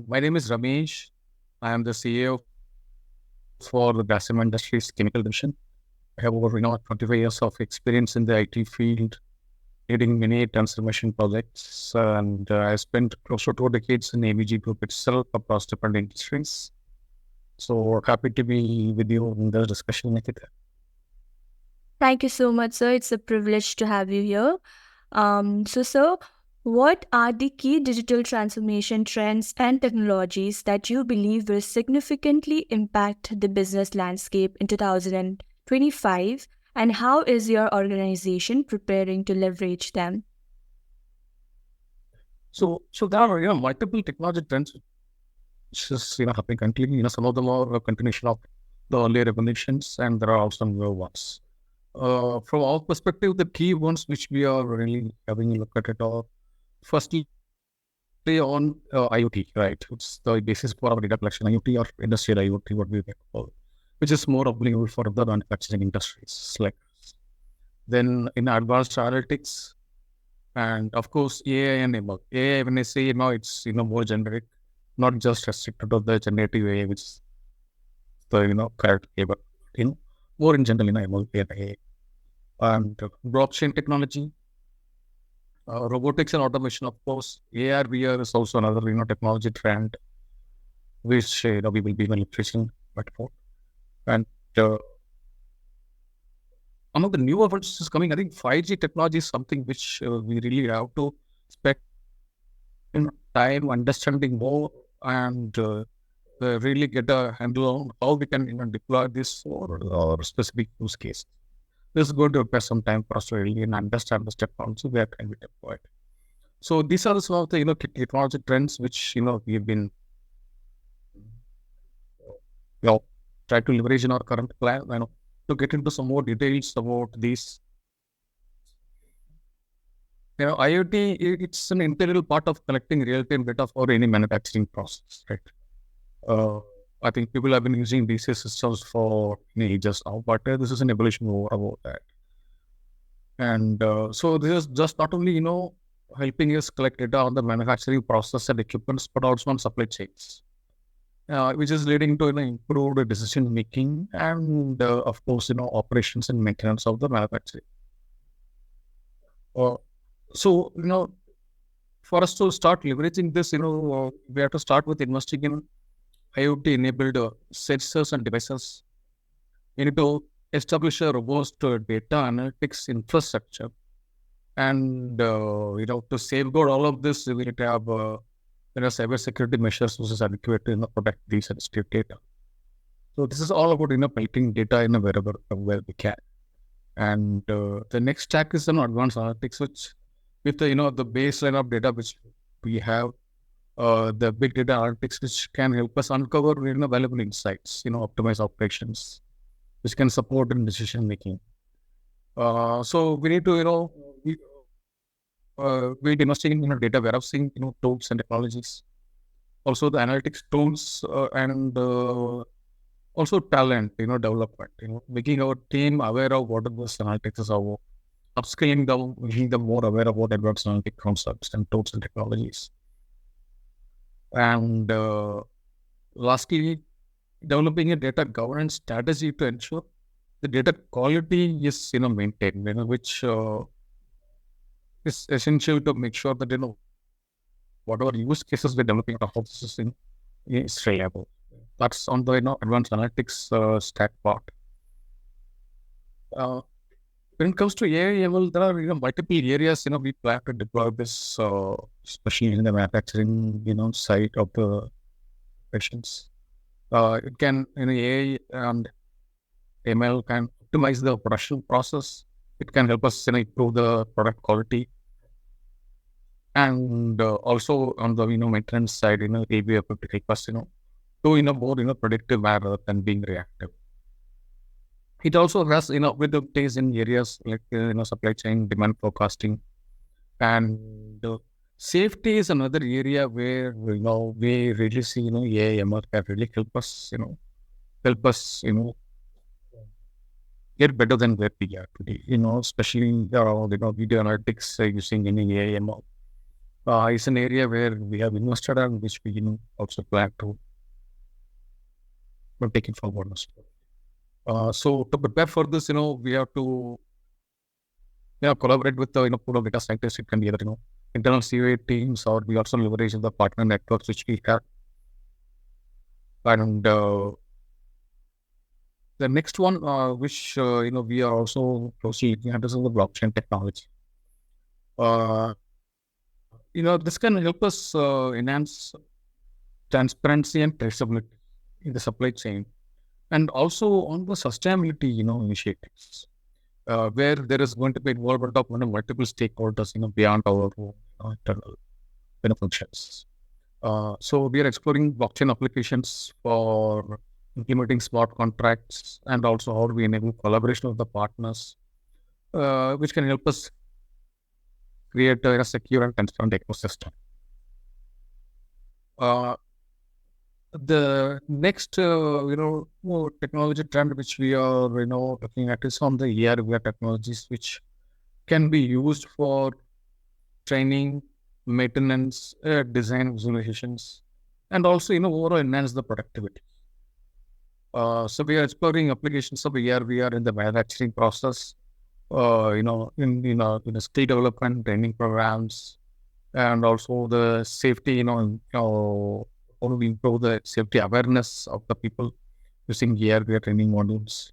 My name is Ramesh. I am the CEO for the Grasim Industries Chemical Division. I have over 25 years of experience in the IT field, leading many transformation projects, and I spent close to 2 decades in ABG Group itself across different industries. So happy to be with you in the discussion, Nikita. Thank you so much, sir. It's a privilege to have you here. Sir, what are the key digital transformation trends and technologies that you believe will significantly impact the business landscape in 2025, and how is your organization preparing to leverage them? So there are multiple technology trends which is happening currently. Some of them are a continuation of the earlier revolutions, and there are also newer ones. From our perspective, the key ones which we are really having a look at it are firstly on IoT, right? It's the basis for our data collection, IoT or industrial IoT, what we call, which is more applicable for the manufacturing industries. Like then in advanced analytics, and of course AI and ML. AI, when I say now, it's more generic, not just restricted to the generative AI, which is the correct AI, but more in general in ML and AI. And blockchain technology, robotics and automation, of course. AR, VR is also another technology trend which we will be leveraging much more. And one of the newer ones is coming. I think 5G technology is something which we really have to spend time understanding more and really get a handle on how we can deploy this for our specific use case. This is going to require some time for us to really understand this technology where can be deployed. So these are some of the technology trends which we've been try to leverage in our current plan. To get into some more details about these, IoT, it's an integral part of collecting real-time data for any manufacturing process, right? I think people have been using these systems for ages now, but this is an evolution more about that. And so this is just not only helping us collect data on the manufacturing process and equipments, but also on supply chains, which is leading to improved decision making and of course operations and maintenance of the manufacturing. So for us to start leveraging this, we have to start with investing in IoT enabled sensors and devices. We need to establish a robust data analytics infrastructure, and to safeguard all of this, we need to have cyber security measures which is adequate to protect these sensitive data. So this is all about collecting data in a wherever where we can. And the next stack is advanced analytics, which with the the baseline of data which we have, the big data analytics which can help us uncover valuable insights, optimize operations, which can support in decision making. So we need to we're investing in data warehousing, tools and technologies. Also the analytics tools and also talent, development, making our team aware of what this analytics is about, upskilling them, making them more aware about advanced analytic concepts and tools and technologies. And lastly, developing a data governance strategy to ensure the data quality is maintained, which is essential to make sure that whatever use cases we're developing, how this is reliable. That's on the advanced analytics stack part. When it comes to AI, well, there are multiple areas we plan to deploy this, especially in the manufacturing side of the patients. It can AI and ML can optimize the production process. It can help us improve the product quality, and also on the maintenance side, they will be able to help us do more predictive manner than being reactive. It also has with the days in areas like supply chain, demand forecasting, and safety is another area where we really see AI ML can really help us get better than where we are today. Especially around video analytics using any AI ML. is an area where we have invested and which we also plan to take it forward. So to prepare for this, we have to collaborate with the pool of data scientists. It can be either internal CA teams, or we also leverage the partner networks which we have. And the next one, which we are also closely looking at, is the blockchain technology. This can help us enhance transparency and traceability in the supply chain, and also on the sustainability, initiatives, where there is going to be involvement of multiple stakeholders, beyond our own, internal functions. So we are exploring blockchain applications for implementing smart contracts, and also how do we enable collaboration with the partners, which can help us create a secure and transparent ecosystem. The next, technology trend which we are, looking at is on the AR/VR technologies, which can be used for training, maintenance, design visualizations, and also, overall enhance the productivity. So we are exploring applications of AR/VR in the manufacturing process, in skill development, training programs, and also the safety, how do we improve the safety awareness of the people using AR/VR training modules.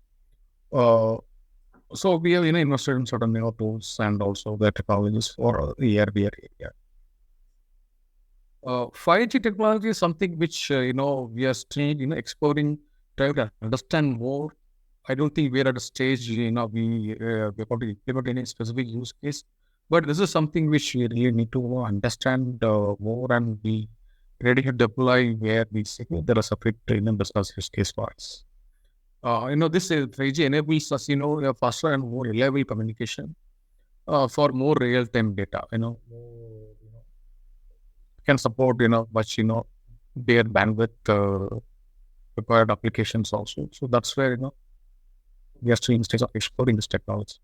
So we have invested in certain tools and also the technologies for the AR/VR area. 5G technology is something which we are still exploring, trying to understand more. I don't think we're at a stage we're going to implement any specific use case, but this is something which we really need to understand more and be ready to deploy where we see there are separate business use case for us. This 5G enables us, a faster and more reliable communication for more real-time data. Can support much their bandwidth required applications also. So that's where we are still in the stage of exploring this technology.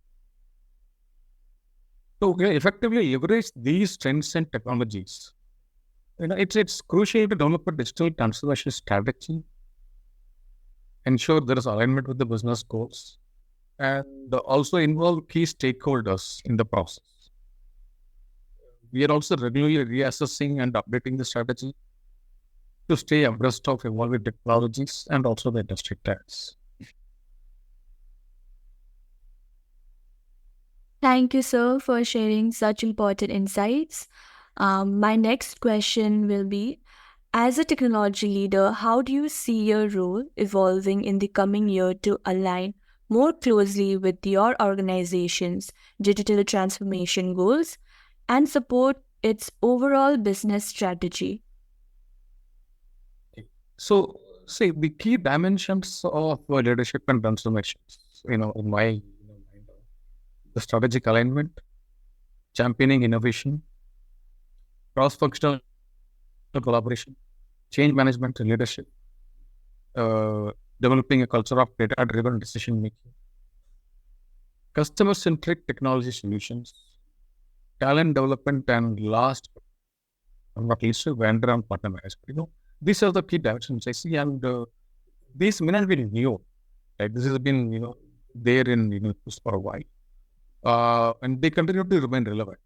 So we effectively leverage these trends and technologies. It's crucial to develop a digital transformation strategy, ensure there is alignment with the business goals, and also involve key stakeholders in the process. We are also regularly reassessing and updating the strategy to stay abreast of evolving technologies and also the industry trends. Thank you, sir, for sharing such important insights. My next question will be, as a technology leader, how do you see your role evolving in the coming year to align more closely with your organization's digital transformation goals and support its overall business strategy? So, see, the key dimensions of leadership and transformations, in my mind, the strategic alignment, championing innovation, cross-functional collaboration, change management and leadership, developing a culture of data-driven decision-making, customer-centric technology solutions, talent development, and last but not least, vendor and partner management. These are the key dimensions I see, and these may not be new. Right? This has been, there in for a while, and they continue to remain relevant.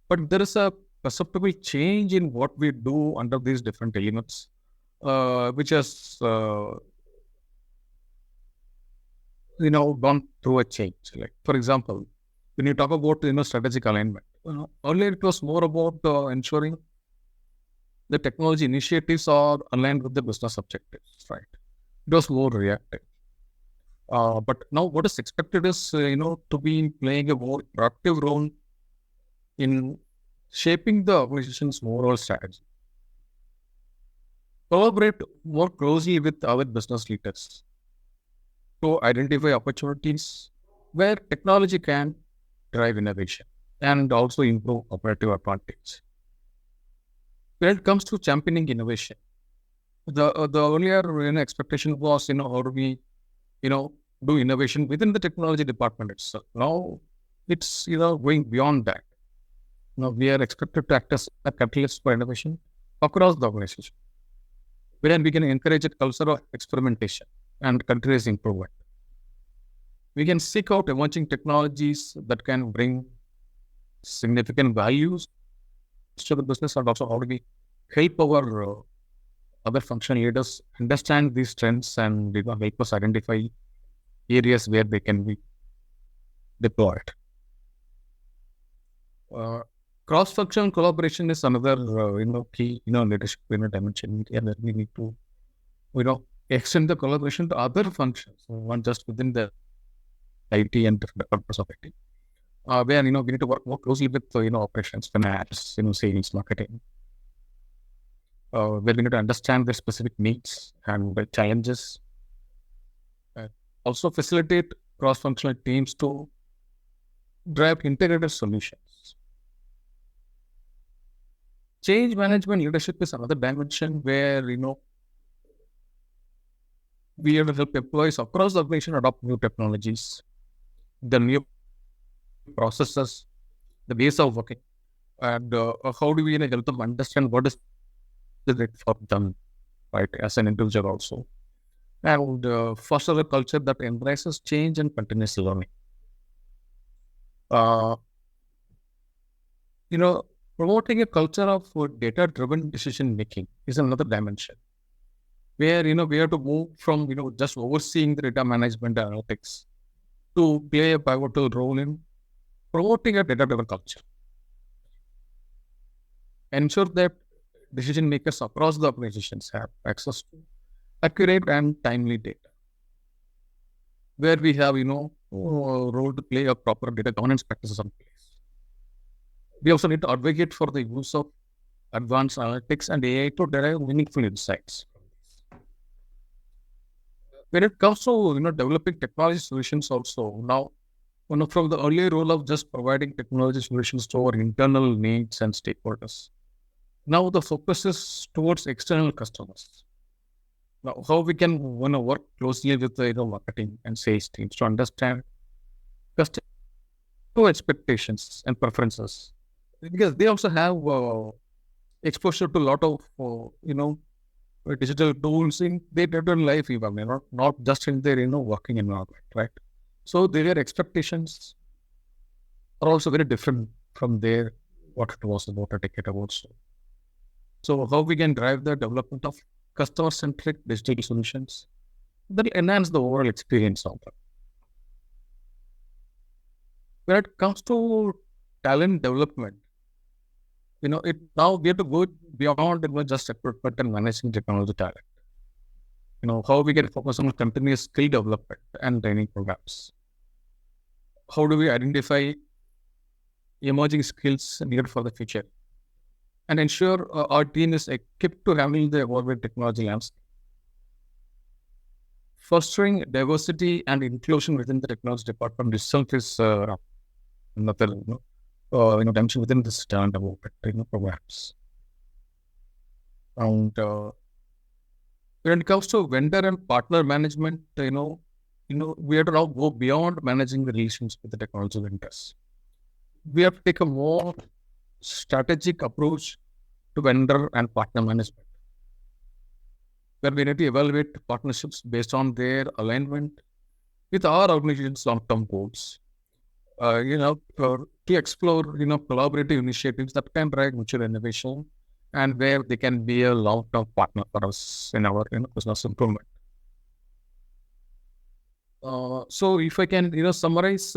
But there is a perceptible change in what we do under these different elements, which has gone through a change. Like, for example, when you talk about strategic alignment, earlier it was more about ensuring the technology initiatives are aligned with the business objectives, right? It was more reactive. But now what is expected is, to be playing a more proactive role in shaping the organization's overall strategy. Collaborate more closely with our business leaders to identify opportunities where technology can drive innovation and also improve operative advantage. When it comes to championing innovation, the earlier expectation was, how do we do innovation within the technology department itself. Now it's going beyond that. Now, we are expected to act as a catalyst for innovation across the organization, where we can encourage a culture of experimentation and continuous improvement. We can seek out emerging technologies that can bring significant values to the business, and also how do we help our other functional leaders understand these trends and help us identify areas where they can be deployed. Cross-functional collaboration is another key leadership dimension, and we need to extend the collaboration to other functions, not just within the IT and different departments of IT. Where we need to work more closely with operations, finance, sales, marketing. Where we need to understand the specific needs and the challenges. Also facilitate cross-functional teams to drive integrated solutions. Change management leadership is another dimension where we have to help employees across the organization adopt new technologies, the new processes, the ways of working, and how do we help them understand what is it for them, right, as an individual also, and foster a culture that embraces change and continuous learning. Promoting a culture of data-driven decision making is another dimension, where we have to move from just overseeing the data management analytics to play a pivotal role in promoting a data-driven culture. Ensure that decision makers across the organizations have access to accurate and timely data, where we have a role to play a proper data governance practices in place. We also need to advocate for the use of advanced analytics and AI to derive meaningful insights. When it comes to developing technology solutions, also now from the earlier role of just providing technology solutions to our internal needs and stakeholders, now the focus is towards external customers. Now, how we can work closely with the marketing and sales teams to understand customer expectations and preferences, because they also have exposure to a lot of digital tools in their day-to-day life, even not just in their working environment, right? So their expectations are also very different from what it was about a decade ago. So how we can drive the development of customer-centric digital solutions that will enhance the overall experience of them. When it comes to talent development, now we have to go beyond just recruitment and managing technology talent. How we can focus on continuous skill development and training programs. How do we identify emerging skills needed for the future and ensure our team is equipped to handle the evolving technology landscape. Fostering diversity and inclusion within the technology department itself is another dimension within this talent development programs. And when it comes to vendor and partner management, we have to now go beyond managing the relations with the technology vendors. We have to take a more strategic approach to vendor and partner management, where we need to evaluate partnerships based on their alignment with our organization's long-term goals. To explore, collaborative initiatives that can drive mutual innovation and where they can be a long-term partner for us in our business improvement. So if I can, summarize,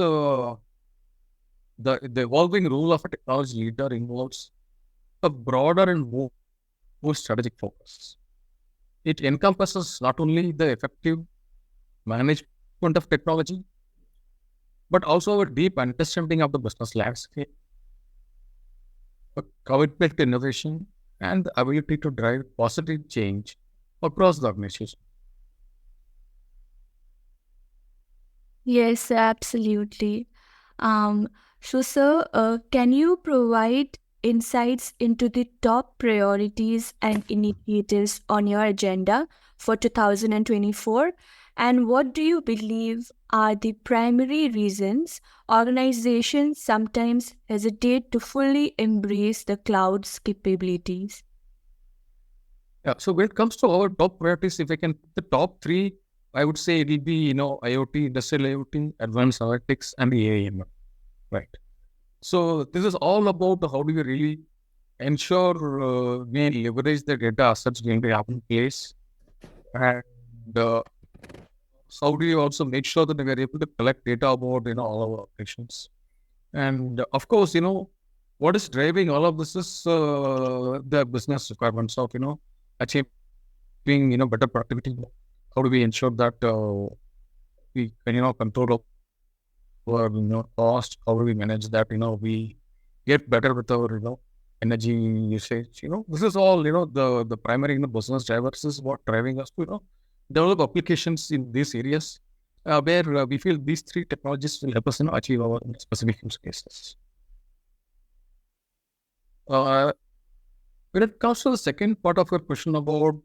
the evolving role of a technology leader involves a broader and more strategic focus. It encompasses not only the effective management of technology, but also a deep understanding of the business landscape, a commitment to innovation, and the ability to drive positive change across the organization. Yes, absolutely. So, sir, can you provide insights into the top priorities and initiatives on your agenda for 2024 And what do you believe are the primary reasons organizations sometimes hesitate to fully embrace the cloud's capabilities? Yeah. So when it comes to our top priorities, if I can pick the top three, I would say it will be, IoT, industrial IoT, advanced analytics, and the AI/ML. Right. So this is all about how do we really ensure we leverage the data assets in the happen place, and how do you also make sure that we are able to collect data about all our operations. And of course, what is driving all of this is the business requirements of achieving better productivity. How do we ensure that we can control our cost? How do we manage that? We get better with our energy usage. This is all the primary business drivers is what driving us to develop applications in these areas where we feel these three technologies will help us achieve our specific use cases. Uh, when it comes to the second part of your question about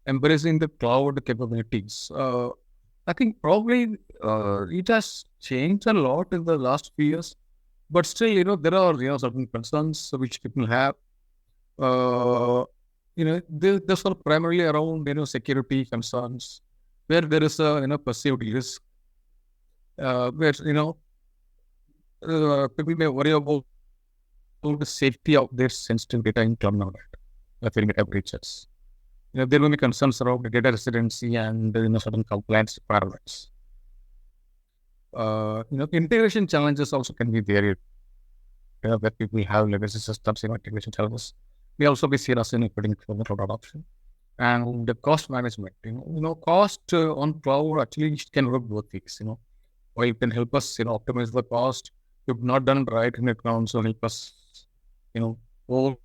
embracing the cloud capabilities, I think probably it has changed a lot in the last few years, but still, there are certain concerns which people have. Those are primarily around security concerns, where there is a perceived risk, where people may worry about the safety of their sensitive data in cloud now that will get breaches. There will be concerns around the data residency and certain compliance requirements. Integration challenges also can be there. Where people have legacy systems, integration challenges. We also be seen as including cloud adoption and the cost management. Cost on cloud actually can work both ways. Or it can help us, optimize the cost. If not done right, it can also help us, overshoot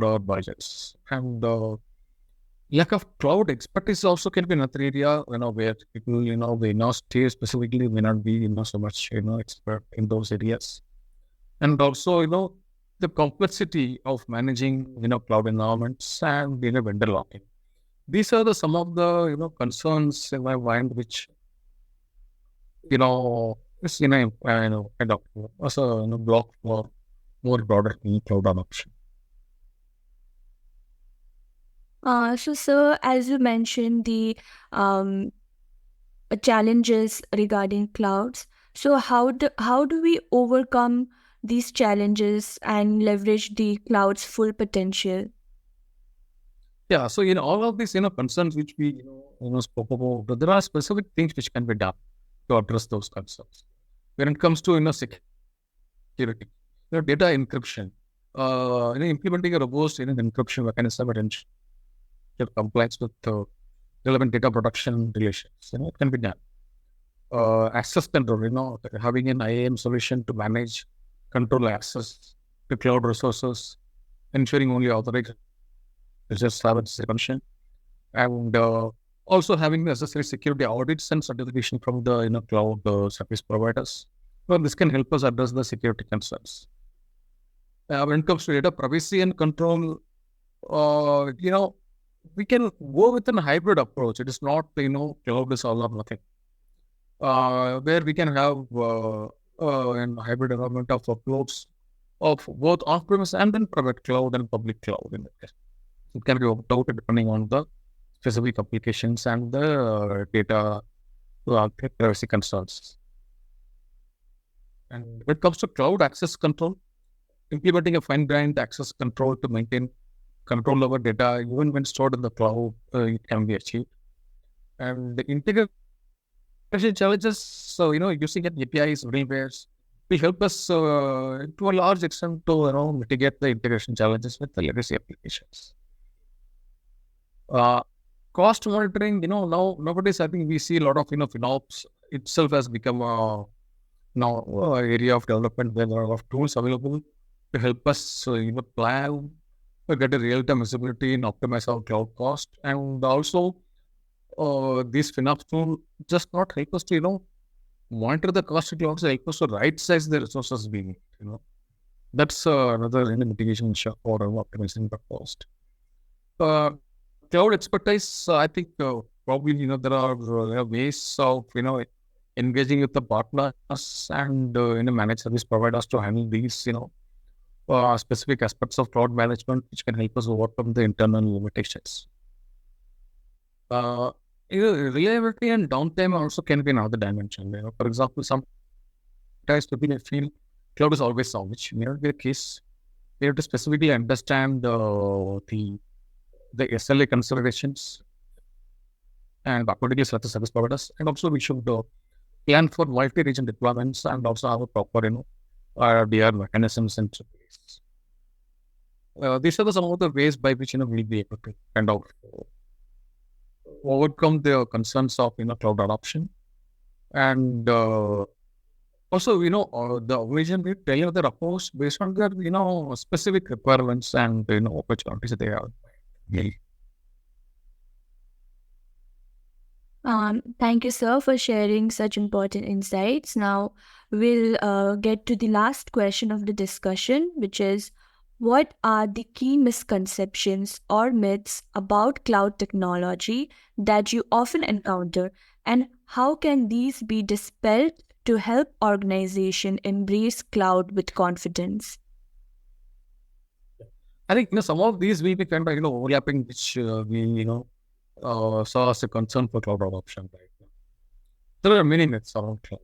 our budgets. And lack of cloud expertise also can be another area, where people, they stay specifically may not be, so much, expert in those areas. And also, the complexity of managing, cloud environments and, vendor locking. These are some of the, concerns in my mind, which, is, kind of as a block for more broader cloud adoption. So, sir, as you mentioned, the um, challenges regarding clouds. So, how do we overcome these challenges and leverage the cloud's full potential? Yeah. So, all of these, concerns which we, spoke about, there are specific things which can be done to address those concerns. When it comes to, security, data encryption, implementing a robust, encryption mechanism that ensure compliance with relevant data protection relations, it can be done. Access control, having an IAM solution to manage, control access to cloud resources, ensuring only authorized users have its function, and also having the necessary security audits and certification from the cloud service providers. Well, this can help us address the security concerns. When it comes to data privacy and control, we can go with a hybrid approach. It is not, cloud is all or nothing. Where we can have a hybrid environment of uploads of both on-premise and then private cloud and public cloud. In that case, it can be worked out depending on the specific applications and the data privacy concerns. And when it comes to cloud access control, implementing a fine-grained access control to maintain control over data, even when stored in the cloud, it can be achieved. And the integration challenges, so using an APIs, middlewares, will help us to a large extent to mitigate the integration challenges with the legacy applications. Cost monitoring, nowadays I think we see a lot of FinOps itself has become a area of development where there are a lot of tools available to help us plan, get a real-time visibility and optimize our cloud cost. And also these FinOps tool just not help us to monitor the cost, it will also help us to right size the resources we need. That's another mitigation issue for optimizing the cost. cloud expertise, I think probably there are ways of engaging with the partners and managed service providers to handle these specific aspects of cloud management, which can help us overcome the internal limitations. Uh, Reliability and downtime also can be another dimension. For example, sometimes people may feel cloud is always on, which may not be the case. We have to specifically understand the SLA considerations and accordingly select the service providers. And also we should plan for multi-region deployments and also have a proper, DR mechanisms in place. These are some of the ways by which we'll be able to kind of overcome the concerns of cloud adoption. And also, the organization will tailor their approach based on their specific requirements and opportunities that they have. Thank you, sir, for sharing such important insights. Now, we'll get to the last question of the discussion, which is, what are the key misconceptions or myths about cloud technology that you often encounter, and how can these be dispelled to help organization embrace cloud with confidence? I think some of these will be kind of overlapping, which we saw as a concern for cloud adoption. Right now, there are many myths around cloud.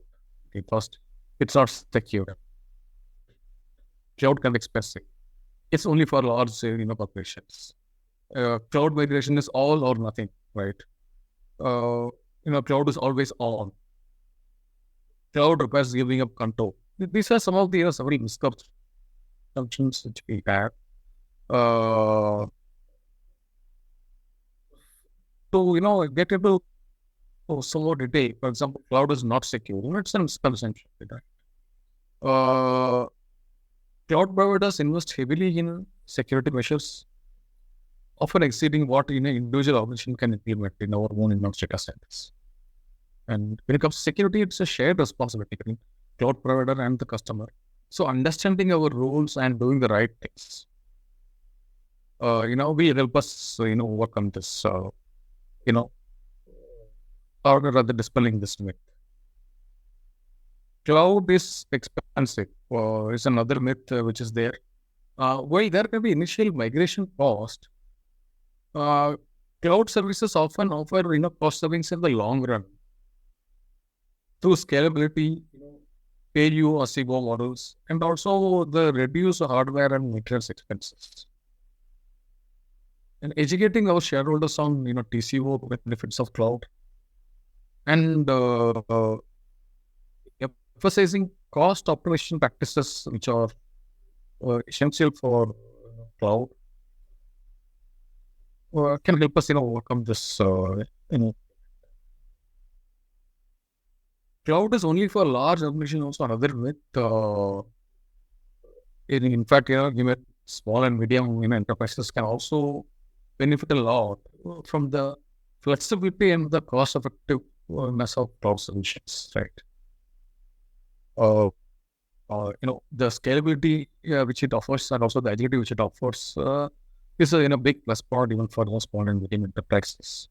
Okay, first, it's not secure. Cloud can be expensive. It's only for large, corporations. Cloud migration is all or nothing, right? Cloud is always on. Cloud requires giving up control. These are some of the several misconceptions which we have. To get into some more detail, for example, cloud is not secure. It's a misconception. Right? Cloud providers invest heavily in security measures, often exceeding what individual organization can implement in our own in-house data centers. And when it comes to security, it's a shared responsibility between cloud provider and the customer. So understanding our rules and doing the right things, will help us, overcome this, or rather dispelling this myth. Cloud is expensive. Is another myth which is there. While there can be initial migration cost, cloud services often offer cost savings in the long run through scalability, pay-you-as-you-go models, and also the reduced hardware and maintenance expenses. And educating our shareholders on TCO benefits of cloud, and emphasizing cost optimization practices which are essential for cloud can help us overcome this. Cloud is only for large organizations. Also, another myth. In fact, even small and medium enterprises can also benefit a lot from the flexibility and the cost-effectiveness of cloud solutions. Right. The scalability which it offers and also the agility which it offers is a big plus point even for those small and medium enterprises.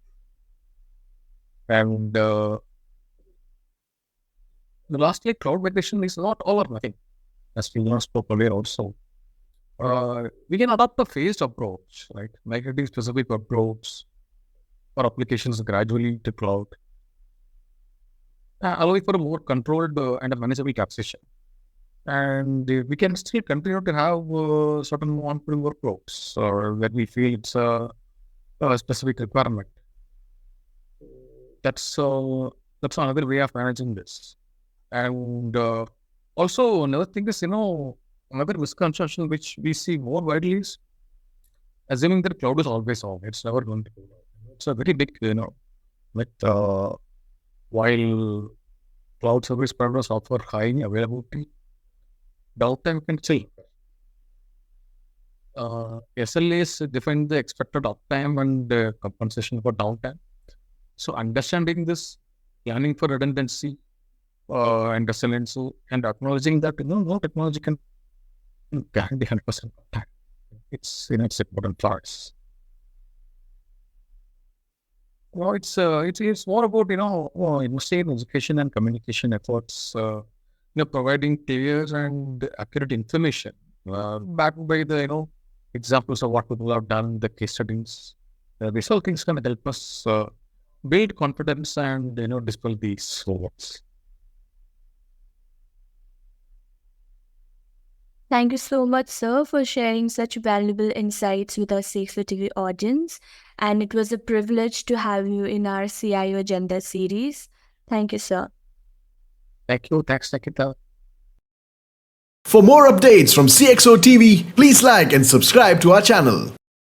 And lastly, cloud migration is not all or nothing, as we spoke earlier also. We can adopt a phased approach, right? Migrating specific approach or applications gradually to cloud, allowing for a more controlled and a manageable transition. And we can still continue to have certain on-prem workloads where we feel it's a specific requirement. That's another way of managing this. And also another thing is, another misconception which we see more widely is assuming that cloud is always on. It's never going to be on. It's a very big, while cloud service providers offer high availability, downtime can still SLAs define the expected uptime and compensation for downtime. So understanding this, planning for redundancy and resiliency, and acknowledging that no technology can guarantee 100% uptime. It's important for us. It's more about investing in education and communication efforts. Providing clear and accurate information, backed by the examples of what people have done, the case studies. These all things can help us build confidence and dispel these words. Thank you so much, sir, for sharing such valuable insights with our CXO TV audience. And it was a privilege to have you in our CIO Agenda series. Thank you, sir. Thank you. Thanks, Nikita. For more updates from CXO TV, please like and subscribe to our channel.